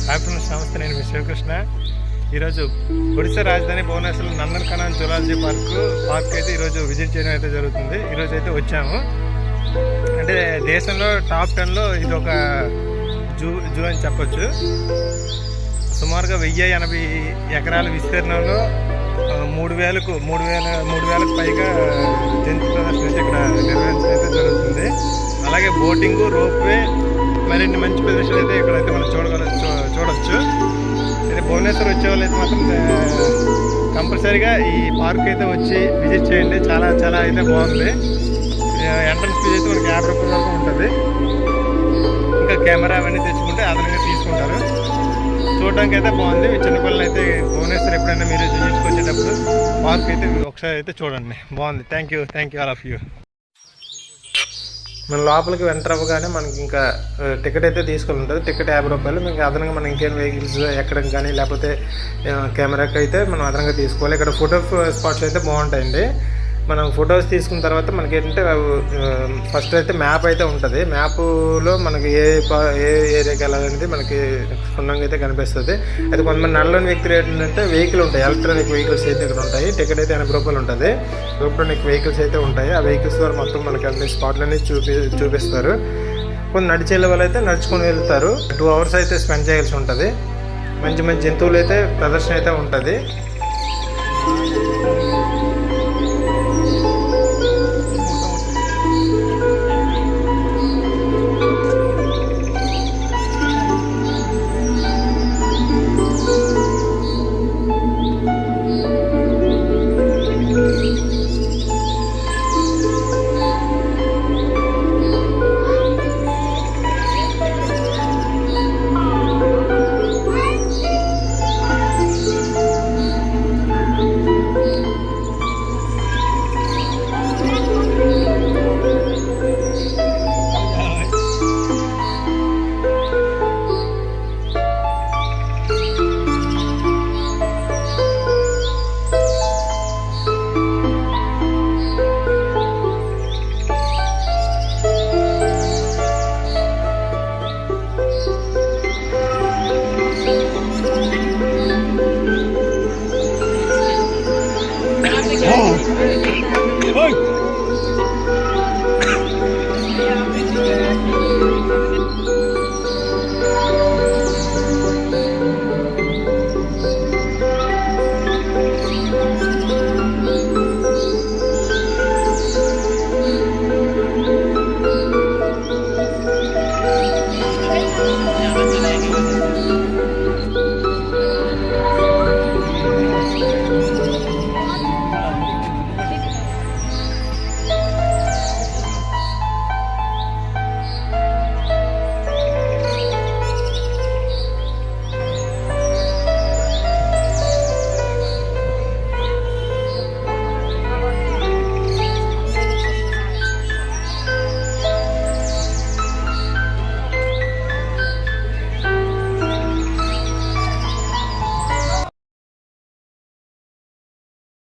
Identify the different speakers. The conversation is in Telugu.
Speaker 1: హాయ్ ఫ్రెండ్స్, నమస్తే. నేను మీ శివకృష్ణ. ఈరోజు ఒడిశా రాజధాని భువనేశ్వర్లో నందనకానన్ జువాలజీ పార్క్ అయితే ఈరోజు విజిట్ చేయడం అయితే జరుగుతుంది. ఈరోజు అయితే వచ్చాము. అంటే దేశంలో టాప్ 10లో ఇది ఒక జూ అని చెప్పొచ్చు. సుమారుగా 1080 ఎకరాల విస్తీర్ణంలో 3,000కు పైగా జంతు ప్రదర్శన అయితే ఇక్కడ నిర్వహించడం అయితే జరుగుతుంది. అలాగే బోటింగ్, రోప్వే, మరిన్ని మంచి ప్రదేశాలు అయితే ఇక్కడైతే మనం చూడవచ్చు. అయితే భువనేశ్వర్ వచ్చే వాళ్ళు అయితే మాత్రం కంపల్సరీగా ఈ పార్క్ అయితే వచ్చి విజిట్ చేయండి. చాలా చాలా అయితే బాగుంది. ఎంట్రన్స్ ఫీజు అయితే మనకి 50 రూపాయల వరకు ఉంటుంది. ఇంకా కెమెరా అవన్నీ తెచ్చుకుంటే అదనంగా తీసుకుంటారు. చూడడానికి అయితే బాగుంది. చిన్నపిల్లలు అయితే భువనేశ్వర్ ఎప్పుడైనా మీరు విజిట్కి వచ్చేటప్పుడు పార్క్ అయితే ఒకసారి అయితే చూడండి. బాగుంది. Thank you all of you. మన లోపలికి ఎంటర్ అవ్వగానే మనకి ఇంకా టికెట్ అయితే తీసుకొని ఉంటుంది. టికెట్ 50 రూపాయలు. మీకు అదనంగా మనం ఇంకేం వెహికల్స్ ఎక్కడం కానీ లేకపోతే కెమెరాకి అయితే మనం అదనంగా తీసుకోవాలి. ఇక్కడ ఫోటో స్పాట్స్ అయితే బాగుంటాయండి. మనం ఫొటోస్ తీసుకున్న తర్వాత మనకి ఏంటంటే ఫస్ట్ అయితే మ్యాప్ అయితే ఉంటుంది. మ్యాప్లో మనకి ఏ ఏరియాకి వెళ్ళాలనేది మనకి క్షుణ్ణంగా అయితే కనిపిస్తుంది. అయితే కొంతమంది నల్లని వ్యక్తులు ఏంటంటే వెహికల్ ఉంటాయి, ఎలక్ట్రానిక్ వెహికల్స్ అయితే ఇక్కడ ఉంటాయి. టికెట్ అయితే 80 రూపాయలు ఉంటుంది. ఎలక్ట్రానిక్ వెహికల్స్ అయితే ఉంటాయి. ఆ వెహికల్స్ ద్వారా మొత్తం మనకి అన్ని స్పాట్లన్నీ చూపిస్తారు. కొన్ని నడిచి వెళ్ళే వాళ్ళు అయితే నడుచుకొని వెళ్తారు. 2 hours అయితే స్పెండ్ చేయాల్సి ఉంటుంది. మంచి మంచి జంతువులు అయితే ప్రదర్శన అయితే ఉంటుంది.